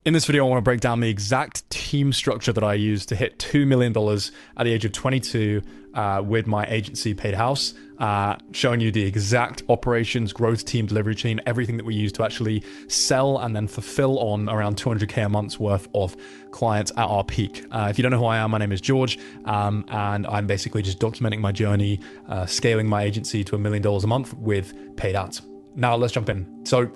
In this video, I want to break down the exact team structure that I used to hit $2 million at the age of 22 with my agency Paid House, showing you the exact operations, growth team, delivery team, everything that we use to actually sell and then fulfill on around 200K a month's worth of clients at our peak. If you don't know who I am, my name is George, and I'm basically just documenting my journey, scaling my agency to $1 million a month with paid ads. Now let's jump in. So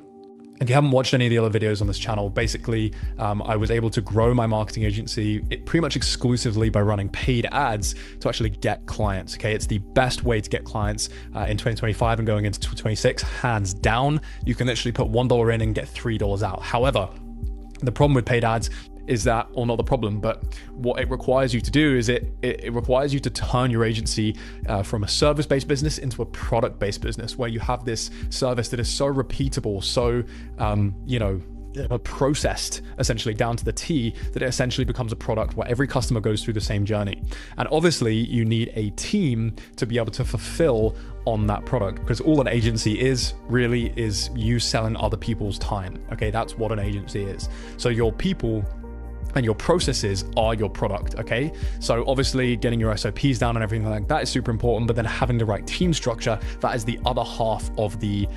if you haven't watched any of the other videos on this channel, basically, I was able to grow my marketing agency pretty much exclusively by running paid ads to actually get clients, okay? It's the best way to get clients in 2025 and going into 2026, hands down. You can literally put $1 in and get $3 out. However, the problem with paid ads is that, or not the problem, but what it requires you to do is it requires you to turn your agency from a service-based business into a product-based business, where you have this service that is so repeatable, so processed essentially down to the T, that it essentially becomes a product where every customer goes through the same journey. And obviously you need a team to be able to fulfill on that product, because all an agency is really is you selling other people's time. Okay, that's what an agency is. So your people and your processes are your product, okay? So obviously getting your SOPs down and everything like that is super important, but then having the right team structure, that is the other half of the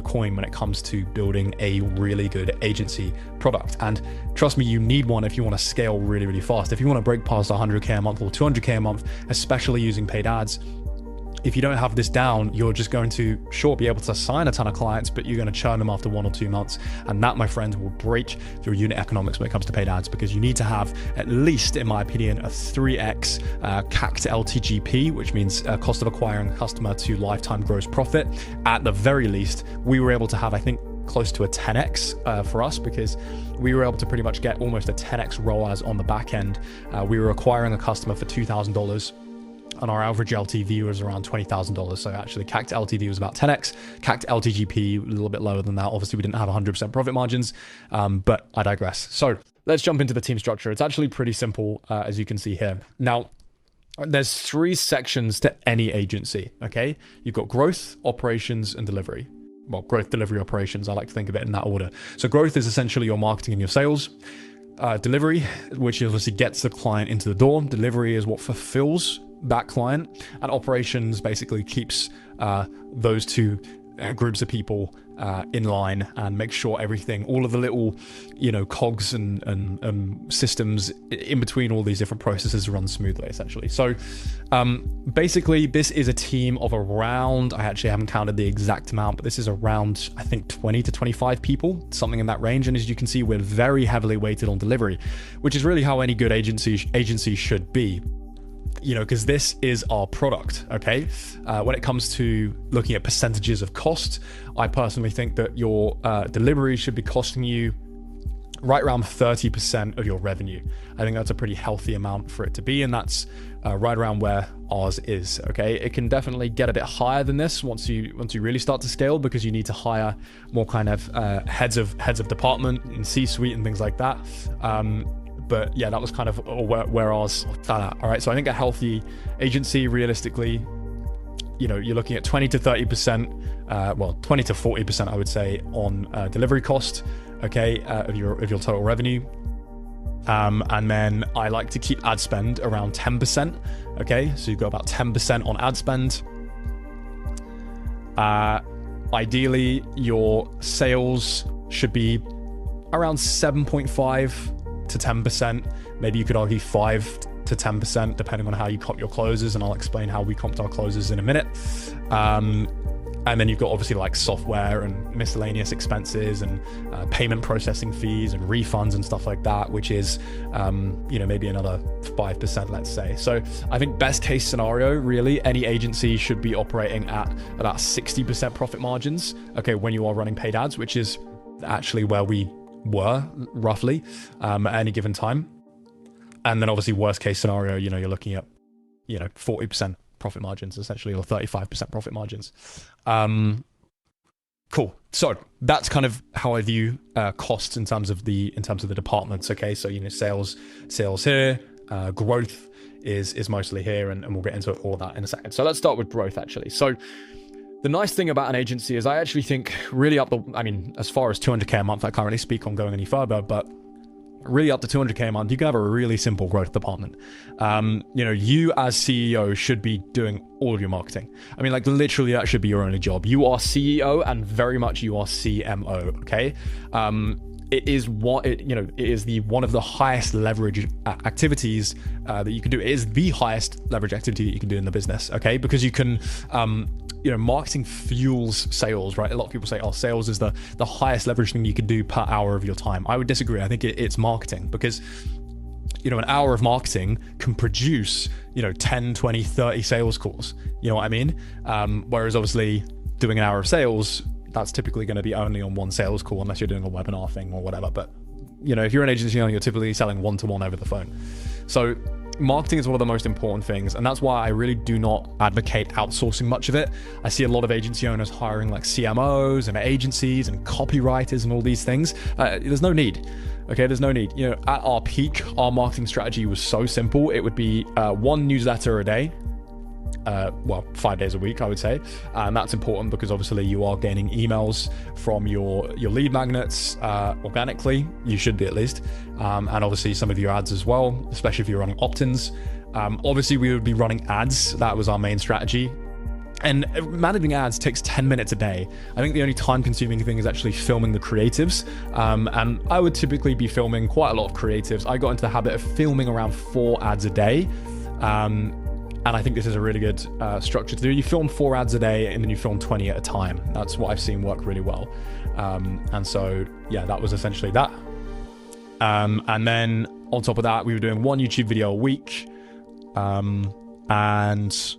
coin when it comes to building a really good agency product. And trust me, you need one if you want to scale really, really fast. If you want to break past 100K a month or 200K a month, especially using paid ads, if you don't have this down, you're just going to, sure, be able to sign a ton of clients, but you're going to churn them after 1 or 2 months. And that, my friend, will break your unit economics when it comes to paid ads, because you need to have, at least in my opinion, a 3x CAC to LTGP, which means cost of acquiring a customer to lifetime gross profit. At the very least, we were able to have, I think, close to a 10x for us, because we were able to pretty much get almost a 10x ROAS on the back end. We were acquiring a customer for $2,000. And our average LTV was around $20,000. So actually CAC to LTV was about 10x, CAC to LTGP a little bit lower than that. Obviously we didn't have 100% profit margins, but I digress. So let's jump into the team structure. It's actually pretty simple, as you can see here. Now, there's 3 sections to any agency, okay? You've got growth, operations, and delivery. Well, growth, delivery, operations, I like to think of it in that order. So growth is essentially your marketing and your sales. Delivery, which obviously gets the client into the door. Delivery is what fulfills that client, and operations basically keeps those 2 groups of people in line and make sure everything, all of the little, cogs and systems in between all these different processes run smoothly, essentially. So basically this is a team of around, I actually haven't counted the exact amount, but this is around, I think, 20 to 25 people, something in that range. And as you can see, we're very heavily weighted on delivery, which is really how any good agency should be. Because this is our product, okay? When it comes to looking at percentages of cost, I personally think that your delivery should be costing you right around 30% of your revenue. I think that's a pretty healthy amount for it to be, and that's right around where ours is, okay? It can definitely get a bit higher than this once you really start to scale, because you need to hire more kind of heads of department in C-suite and things like that. But yeah, that was kind of where ours sat at. All right, so I think a healthy agency, realistically, you're looking at 20 to 30%, 20 to 40%, I would say, on delivery cost, okay, of your total revenue. And then I like to keep ad spend around 10%, okay? So you've got about 10% on ad spend. Ideally, your sales should be around 7.5 to 10%. Maybe you could argue 5 to 10%, depending on how you comp your closes, and I'll explain how we comped our closes in a minute. And then you've got obviously like software and miscellaneous expenses and payment processing fees and refunds and stuff like that, which is maybe another 5%, let's say. So I think best case scenario, really, any agency should be operating at about 60% profit margins, okay, when you are running paid ads, which is actually where we were roughly at any given time. And then obviously worst case scenario, you're looking at 40% profit margins essentially, or 35% profit margins. Cool. So that's kind of how I view costs in terms of the departments. Okay, so sales here, growth is mostly here, and we'll get into all that in a second. So let's start with growth actually. So The nice thing about an agency is I actually think really as far as 200K a month, I can't really speak on going any further, but really up to 200K a month, you can have a really simple growth department. You as CEO should be doing all of your marketing. I mean, like literally that should be your only job. You are CEO and very much you are CMO, okay? It is one of the highest leverage activities that you can do. It is the highest leverage activity that you can do in the business, okay? Because you can, marketing fuels sales, right? A lot of people say, oh, sales is the highest leverage thing you can do per hour of your time. I would disagree. I think it's marketing, because an hour of marketing can produce, 10, 20, 30 sales calls. You know what I mean? Whereas obviously doing an hour of sales, that's typically going to be only on one sales call unless you're doing a webinar thing or whatever. But, if you're an agency owner, you're typically selling one-to-one over the phone. So marketing is one of the most important things. And that's why I really do not advocate outsourcing much of it. I see a lot of agency owners hiring like CMOs and agencies and copywriters and all these things. There's no need. Okay, there's no need. At our peak, our marketing strategy was so simple. It would be one newsletter a day. 5 days a week, I would say. And that's important because obviously you are gaining emails from your lead magnets organically. You should be, at least. And obviously some of your ads as well, especially if you're running opt-ins. Obviously we would be running ads. That was our main strategy. And managing ads takes 10 minutes a day. I think the only time-consuming thing is actually filming the creatives. And I would typically be filming quite a lot of creatives. I got into the habit of filming around 4 ads a day. And I think this is a really good structure to do. You film 4 ads a day and then you film 20 at a time. That's what I've seen work really well. And so, yeah, that was essentially that. And then on top of that, we were doing 1 YouTube video a week. And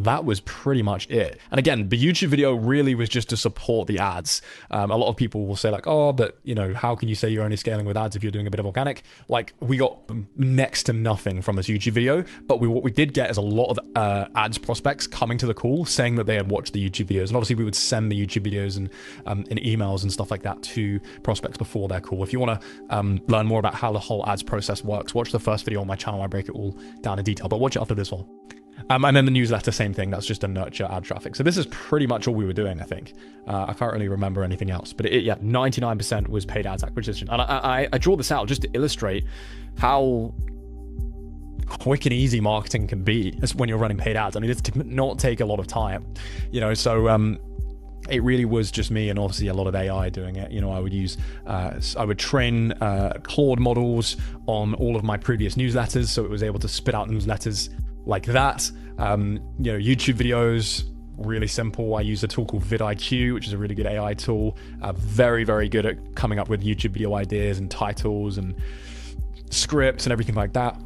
that was pretty much it. And again, the YouTube video really was just to support the ads. A lot of people will say like, oh, but how can you say you're only scaling with ads if you're doing a bit of organic? Like, we got next to nothing from this YouTube video, but what we did get is a lot of ads prospects coming to the call saying that they had watched the YouTube videos. And obviously we would send the YouTube videos and in emails and stuff like that to prospects before their call. If you want to learn more about how the whole ads process works, watch the first video on my channel. I break it all down in detail, but watch it after this one. And then the newsletter, same thing. That's just to nurture ad traffic. So this is pretty much all we were doing, I think. I can't really remember anything else. But 99% was paid ads acquisition. And I draw this out just to illustrate how quick and easy marketing can be when you're running paid ads. I mean, it did not take a lot of time. So it really was just me and obviously a lot of AI doing it. I would train Claude models on all of my previous newsletters, so it was able to spit out newsletters like that. YouTube videos, really simple. I use a tool called vidIQ, which is a really good AI tool. Very, very good at coming up with YouTube video ideas and titles and scripts and everything like that.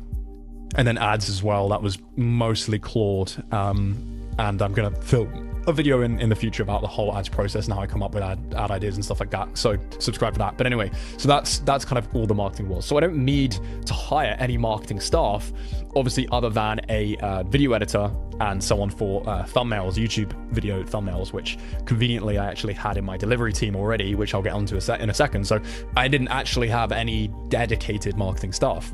And then ads as well. That was mostly Claude. And I'm going to film a video in the future about the whole ads process and how I come up with ad ideas and stuff like that. So subscribe for that. But anyway, so that's kind of all the marketing was. So I don't need to hire any marketing staff, obviously, other than a video editor and someone for thumbnails, YouTube video thumbnails, which conveniently I actually had in my delivery team already, which I'll get onto in a second. So I didn't actually have any dedicated marketing staff.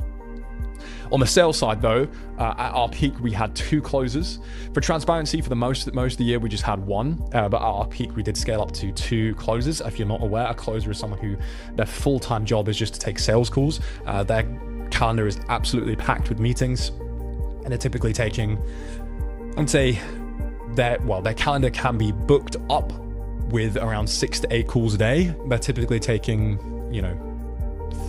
On the sales side, though, at our peak, we had 2 closers. For transparency, for the most of the year, we just had 1. But at our peak, we did scale up to 2 closers. If you're not aware, a closer is someone who their full-time job is just to take sales calls. Their calendar is absolutely packed with meetings, and they're typically taking, I'd say, their calendar can be booked up with around 6 to 8 calls a day. They're typically taking,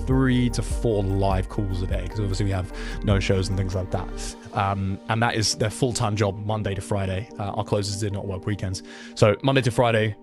3 to 4 live calls a day, because obviously we have no-shows and things like that. And that is their full-time job, Monday to Friday. Our closers did not work weekends. So Monday to Friday,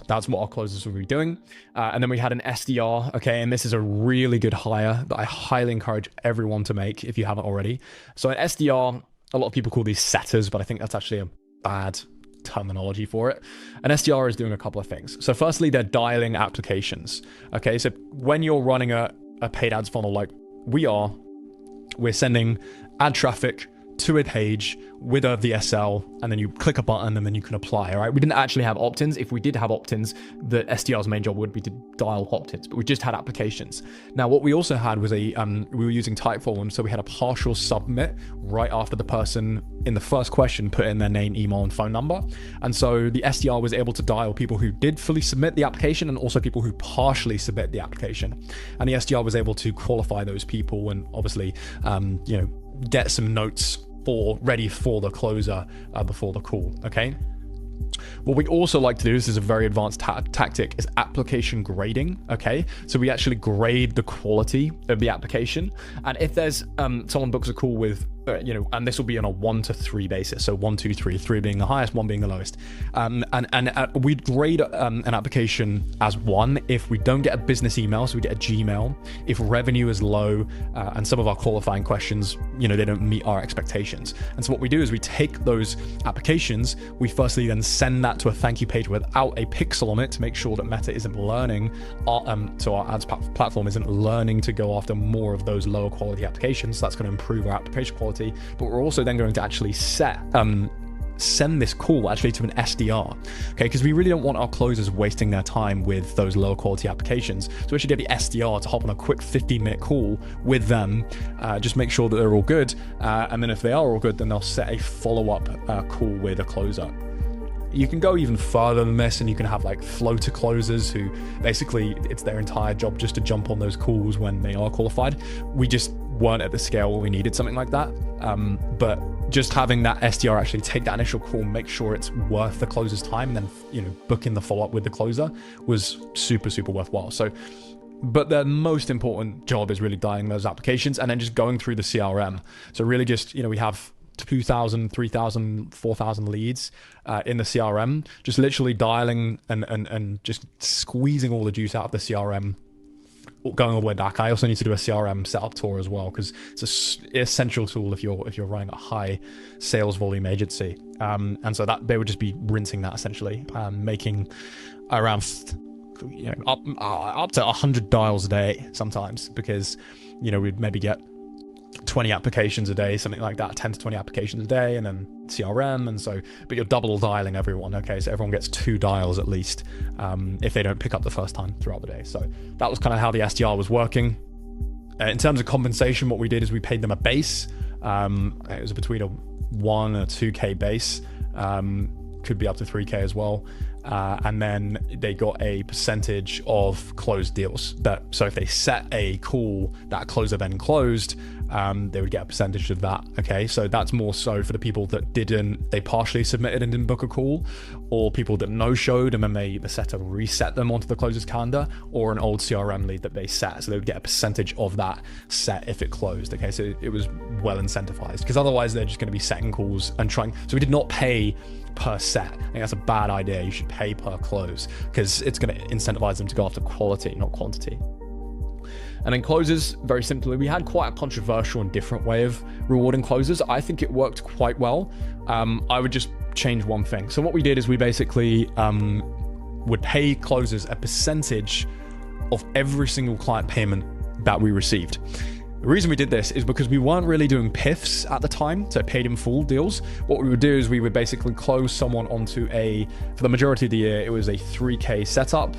that's what our closers will be doing. And then we had an SDR, okay, and this is a really good hire that I highly encourage everyone to make if you haven't already. So an SDR, a lot of people call these setters, but I think that's actually a bad terminology for it. An SDR is doing a couple of things. So firstly, they're dialing applications. Okay, so when you're running a paid ads funnel like we're sending ad traffic to a page with a VSL, and then you click a button and then you can apply. All right, we didn't actually have opt-ins. If we did have opt-ins, the SDR's main job would be to dial opt-ins, but we just had applications. Now, what we also had was we were using Typeform, so we had a partial submit right after the person in the first question put in their name, email, and phone number. And so the SDR was able to dial people who did fully submit the application and also people who partially submit the application. And the SDR was able to qualify those people and obviously, get some notes ready for the closer before the call. Okay. What we also like to do, this is a very advanced tactic, is application grading. Okay, so we actually grade the quality of the application, and if there's someone books a call with and this will be on a 1 to 3 basis, so 1, 2, 3, 3 being the highest, 1 being the lowest, and we'd grade an application as 1 if we don't get a business email, so we get a Gmail, if revenue is low, and some of our qualifying questions, they don't meet our expectations. And so what we do is we take those applications, we firstly then send that to a thank you page without a pixel on it to make sure that Meta isn't learning, so our ads platform isn't learning to go after more of those lower quality applications. So that's going to improve our application quality. But we're also then going to actually send this call actually to an SDR, okay? Because we really don't want our closers wasting their time with those lower quality applications. So we should get the SDR to hop on a quick 15-minute call with them, just make sure that they're all good, and then if they are all good, then they'll set a follow-up call with a closer. You can go even further than this, and you can have like floater closers who basically it's their entire job just to jump on those calls when they are qualified. We just weren't at the scale where we needed something like that. But just having that SDR actually take that initial call, make sure it's worth the closer's time, and then book in the follow-up with the closer was super, super worthwhile. So, but the most important job is really dialing those applications and then just going through the CRM. So really just, we have 2,000, 3,000, 4,000 leads in the CRM, just literally dialing and just squeezing all the juice out of the CRM, going all the way back. I also need to do a CRM setup tour as well, because it's an essential tool if you're running a high sales volume agency. And so that they would just be rinsing that essentially, making around up to 100 dials a day sometimes, because we'd maybe get 20 applications a day, something like that, 10 to 20 applications a day, and then CRM, and so, but you're double dialing everyone, okay? So everyone gets 2 dials at least, if they don't pick up the first time throughout the day. So that was kind of how the SDR was working. In terms of compensation, what we did is we paid them a base. It was between a 1 and a 2K base, could be up to 3K as well. And then they got a percentage of closed deals. So if they set a call that closer then closed, they would get a percentage of that. Okay, so that's more so for the people that they partially submitted and didn't book a call, or people that no-showed and then the setter reset them onto the closer's calendar, or an old CRM lead that they set. So they would get a percentage of that set if it closed. Okay, so it was well incentivized, because otherwise they're just going to be setting calls and trying. So we did not pay per set. I think that's a bad idea. You should pay per close, because it's going to incentivize them to go after quality, not quantity. And then closers, very simply, we had quite a controversial and different way of rewarding closers. I think it worked quite well. I would just change one thing. So what we did is we basically would pay closers a percentage of every single client payment that we received. The reason we did this is because we weren't really doing PIFs at the time, so paid in full deals. What we would do is we would basically close someone onto for the majority of the year, it was a 3K setup.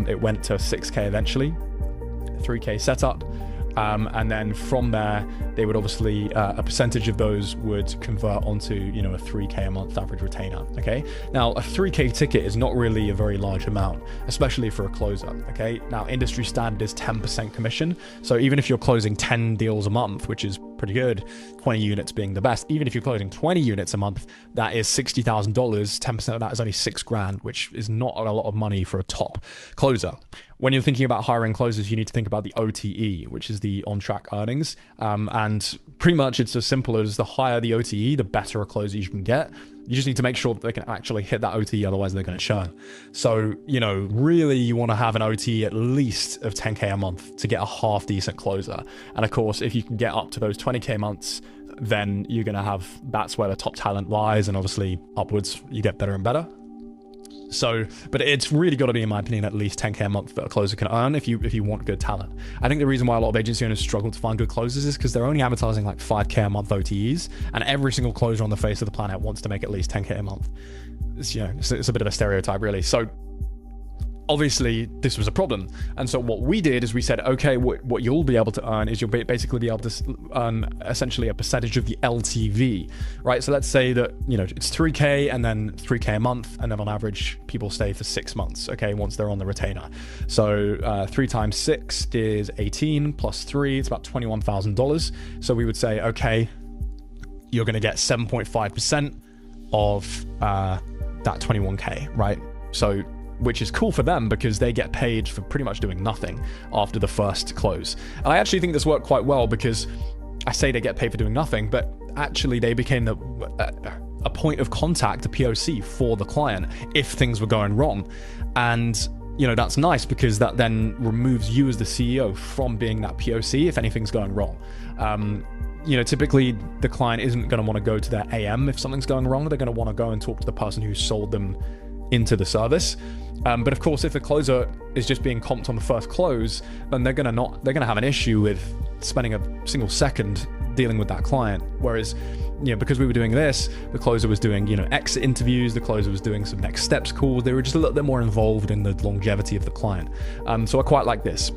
It went to 6K eventually, 3K setup. And then from there, they would obviously, a percentage of those would convert onto, a 3K a month average retainer, okay? Now, a 3K ticket is not really a very large amount, especially for a closer, okay? Now, industry standard is 10% commission. So even if you're closing 10 deals a month, which is pretty good, 20 units being the best, even if you're closing 20 units a month, that is $60,000. 10% of that is only $6,000, which is not a lot of money for a top closer. When you're thinking about hiring closers, you need to think about the OTE, which is the on-track earnings. And pretty much it's as simple as the higher the OTE, the better a closer you can get. You just need to make sure that they can actually hit that OTE, otherwise they're going to churn. So, really you want to have an OTE at least of 10K a month to get a half decent closer. And of course, if you can get up to those 20K months, then you're going to that's where the top talent lies. And obviously upwards, you get better and better. So, but it's really got to be, in my opinion, at least 10K a month that a closer can earn if you want good talent. I think the reason why a lot of agency owners struggle to find good closers is because they're only advertising like 5K a month OTEs, and every single closer on the face of the planet wants to make at least 10K a month. It's a bit of a stereotype, really. So obviously this was a problem, and so what we did is we said, okay, what you'll be able to earn is you'll basically be able to earn essentially a percentage of the LTV, right? So let's say that it's 3K and then 3K a month, and then on average people stay for 6 months, okay, once they're on the retainer. So 3 times 6 is 18 plus 3, it's about $21,000. So we would say, okay, you're going to get 7.5% of that 21K, right? So, which is cool for them because they get paid for pretty much doing nothing after the first close. And I actually think this worked quite well because I say they get paid for doing nothing, but actually they became a point of contact, a POC for the client if things were going wrong. And that's nice because that then removes you as the CEO from being that POC if anything's going wrong. Typically the client isn't going to want to go to their AM if something's going wrong. They're going to want to go and talk to the person who sold them into the service. But of course, if the closer is just being comped on the first close, then they're gonna have an issue with spending a single second dealing with that client. Whereas, because we were doing this, the closer was doing, exit interviews, the closer was doing some next steps calls. They were just a little bit more involved in the longevity of the client. So I quite like this.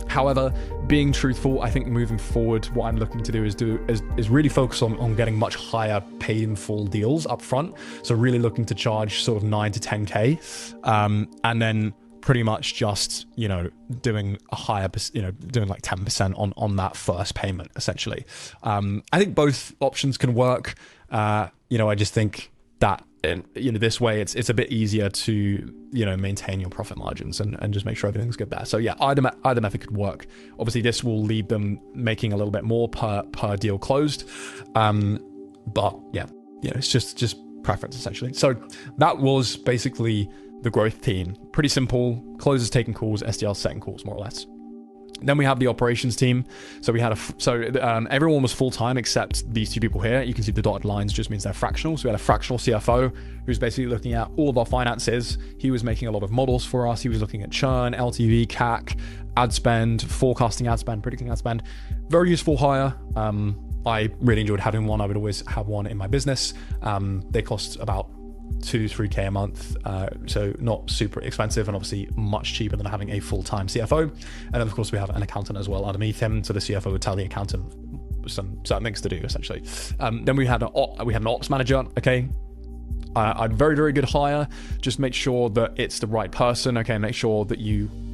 However, being truthful, I think moving forward, what I'm looking to do is really focus on getting much higher paid in full deals up front. So really looking to charge sort of 9 to 10K, and then pretty much just, doing a higher, doing like 10% on that first payment, essentially. I think both options can work. I just think that, this way it's a bit easier to, maintain your profit margins and just make sure everything's good there. So yeah, either method could work. Obviously this will lead them making a little bit more per deal closed. But yeah, it's just preference essentially. So that was basically the growth team. Pretty simple, closers taking calls, SDRs setting calls, more or less. Then we have the operations team. So we had everyone was full-time except these two people here. You can see the dotted lines just means they're fractional. So we had a fractional CFO who's basically looking at all of our finances. He was making a lot of models for us. He was looking at churn, LTV, CAC, ad spend, forecasting ad spend, predicting ad spend. Very useful hire. I really enjoyed having one. I would always have one in my business. They cost about 2-3K a month, so not super expensive and obviously much cheaper than having a full-time CFO. And then of course we have an accountant as well underneath him, so the CFO would tell the accountant some certain things to do essentially. Then we had an ops manager. Okay, a very, very good hire. Just make sure that it's the right person. Okay, make sure that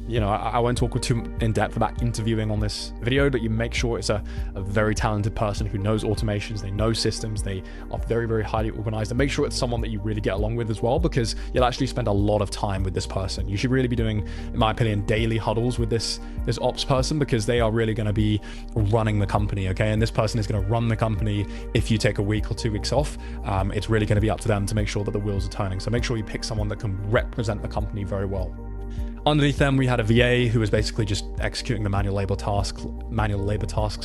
I won't talk too in depth about interviewing on this video, but you make sure it's a very talented person who knows automations, they know systems, they are very, very highly organized, and make sure it's someone that you really get along with as well, because you'll actually spend a lot of time with this person. You should really be doing, in my opinion, daily huddles with this ops person, because they are really going to be running the company, okay? And this person is going to run the company if you take a week or 2 weeks off. It's really going to be up to them to make sure that the wheels are turning. So make sure you pick someone that can represent the company very well. Underneath them, we had a VA who was basically just executing the manual labor tasks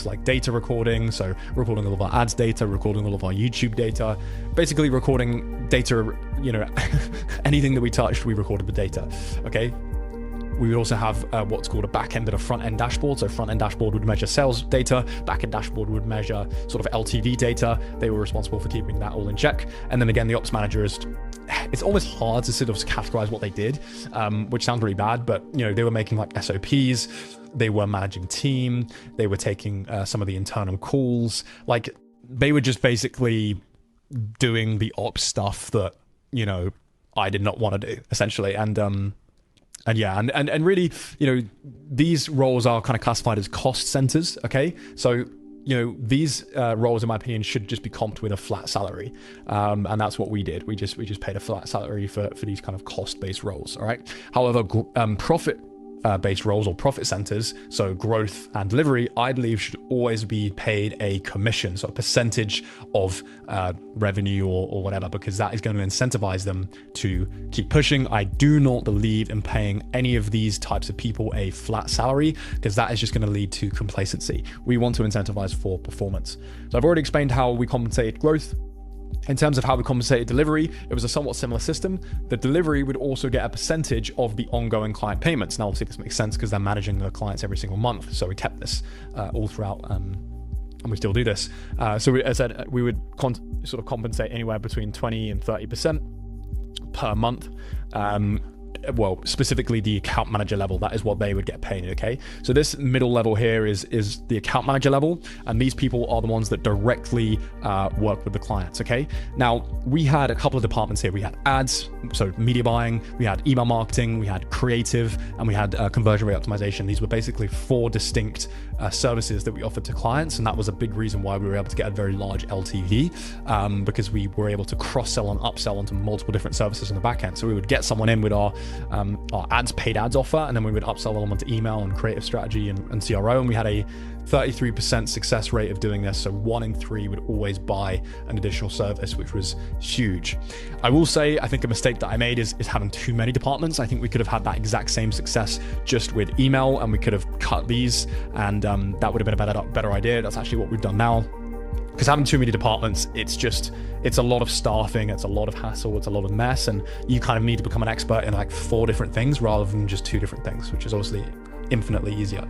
like data recording. So recording all of our ads data, recording all of our YouTube data, basically recording data, anything that we touched, we recorded the data. Okay. We would also have what's called a back-end and a front-end dashboard. So front-end dashboard would measure sales data, back-end dashboard would measure sort of LTV data. They were responsible for keeping that all in check. And then again, the ops manager it's always hard to sort of categorize what they did, which sounds really bad, but they were making like SOPs, they were managing team, they were taking some of the internal calls. Like they were just basically doing the ops stuff that, I did not want to do essentially. And really, these roles are kind of classified as cost centers. Okay. So, these roles, in my opinion, should just be comped with a flat salary. And that's what we did. We just paid a flat salary for these kind of cost-based roles. All right. However, profit based roles or profit centers, so growth and delivery, I believe should always be paid a commission, so a percentage of revenue or whatever, because that is going to incentivize them to keep pushing. I do not believe in paying any of these types of people a flat salary, because that is just going to lead to complacency. We want to incentivize for performance. So I've already explained how we compensate growth. In terms of how we compensated delivery, it was a somewhat similar system. The delivery would also get a percentage of the ongoing client payments. Now, obviously, this makes sense because they're managing their clients every single month. So we kept this all throughout, and we still do this. So as I said, we would sort of compensate anywhere between 20 and 30% per month. Well, specifically the account manager level, that is what they would get paid, okay? So this middle level here is the account manager level, and these people are the ones that directly work with the clients, okay? Now, we had a couple of departments here. We had ads, so media buying, we had email marketing, we had creative, and we had conversion rate optimization. These were basically 4 distinct services that we offered to clients, and that was a big reason why we were able to get a very large LTV, because we were able to cross-sell and upsell onto multiple different services in the back end. So we would get someone in with our paid ads offer, and then we would upsell them onto email and creative strategy and CRO, and we had a 33% success rate of doing this. So 1 in 3 would always buy an additional service, which was huge. I will say, I think a mistake that I made is having too many departments. I think we could have had that exact same success just with email, and we could have cut these, and that would have been a better idea. That's actually what we've done now. Because having too many departments, it's a lot of staffing, it's a lot of hassle, it's a lot of mess, and you kind of need to become an expert in like 4 different things rather than just 2 different things, which is obviously infinitely easier.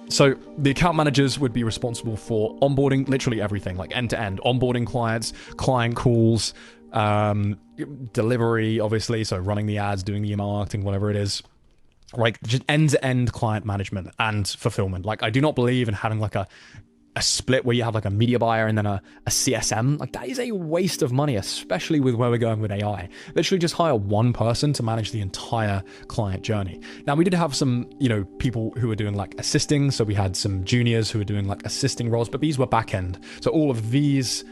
So the account managers would be responsible for onboarding literally everything, like end to end, onboarding clients, client calls, delivery, obviously, so running the ads, doing the email marketing, whatever it is. Like just end-to-end client management and fulfillment. Like I do not believe in having like a split where you have like a media buyer and then a CSM. Like that is a waste of money, especially with where we're going with AI. Literally just hire one person to manage the entire client journey. Now we did have some, people who were doing like assisting. So we had some juniors who were doing like assisting roles, but these were back end. So all of these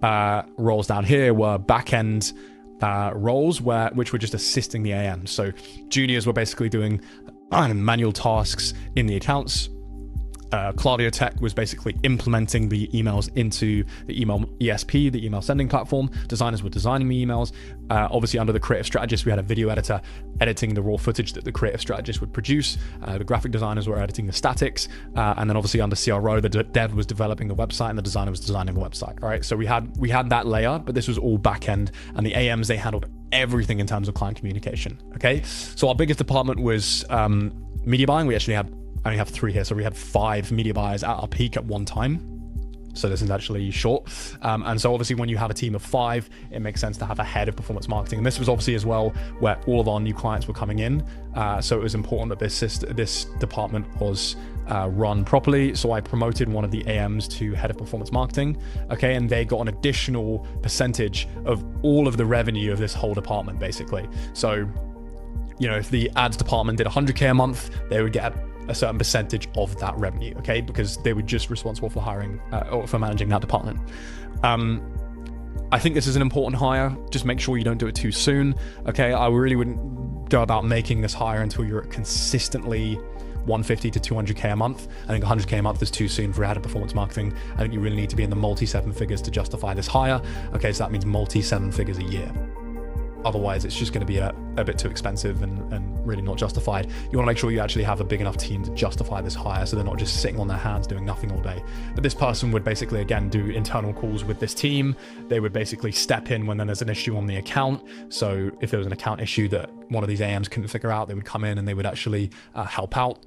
roles down here were back end roles which were just assisting the AM. So juniors were basically doing manual tasks in the accounts. Claudio Tech was basically implementing the emails into the email ESP, the email sending platform. Designers were designing the emails. Obviously, under the creative strategist, we had a video editor editing the raw footage that the creative strategist would produce. The graphic designers were editing the statics. And then obviously under CRO, the dev was developing the website and the designer was designing the website. All right. So we had that layer, but this was all back end, and the AMs, they handled everything in terms of client communication. Okay. So our biggest department was media buying. We actually I only have 3 here. So we had 5 media buyers at our peak at one time. So this is actually short. And so obviously when you have a team of 5, it makes sense to have a head of performance marketing. And this was obviously as well where all of our new clients were coming in. So it was important that this department was run properly. So I promoted one of the AMs to head of performance marketing. Okay. And they got an additional percentage of all of the revenue of this whole department, basically. So, if the ads department did 100K a month, they would get a certain percentage of that revenue, okay? Because they were just responsible for hiring or for managing that department. I think this is an important hire. Just make sure you don't do it too soon, okay? I really wouldn't go about making this hire until you're at consistently 150 to 200K a month. I think 100K a month is too soon for a head of performance marketing. I think you really need to be in the multi-7 figures to justify this hire. Okay, so that means multi-7 figures a year. Otherwise, it's just going to be a bit too expensive and really not justified. You want to make sure you actually have a big enough team to justify this hire, so they're not just sitting on their hands doing nothing all day. But this person would basically, again, do internal calls with this team. They would basically step in when there's an issue on the account. So if there was an account issue that one of these AMs couldn't figure out, they would come in and they would actually help out.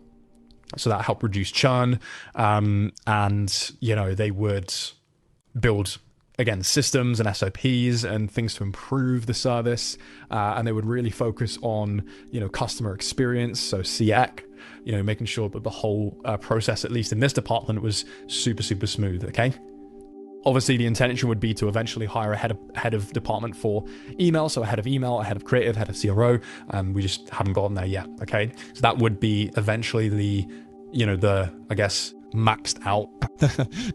So that helped reduce churn. And, they would build, again, systems and SOPs and things to improve the service. And they would really focus on, customer experience. So CX, making sure that the whole process, at least in this department, was super, super smooth. Okay. Obviously, the intention would be to eventually hire a head of department for email. So a head of email, a head of creative, head of CRO. We just haven't gotten there yet. Okay. So that would be eventually the maxed out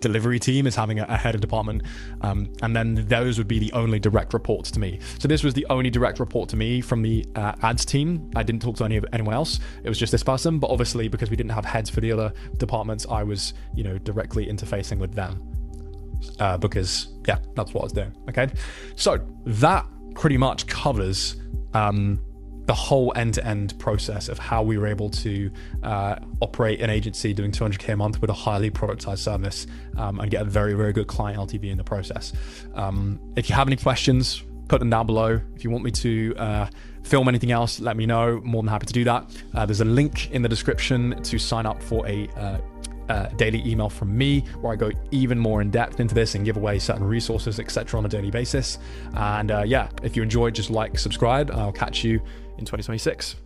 delivery team is having a head of department. And then those would be the only direct reports to me. So this was the only direct report to me from the ads team. I didn't talk to anyone else. It was just this person. But obviously, because we didn't have heads for the other departments, I was, directly interfacing with them. Because that's what I was doing. Okay. So that pretty much covers the whole end-to-end process of how we were able to operate an agency doing 200K a month with a highly productized service, and get a very, very good client LTV in the process. If you have any questions, put them down below. If you want me to film anything else, let me know. More than happy to do that. There's a link in the description to sign up for a daily email from me, where I go even more in depth into this and give away certain resources, etc. on a daily basis. And yeah, if you enjoyed, just like, subscribe, and I'll catch you in 2026.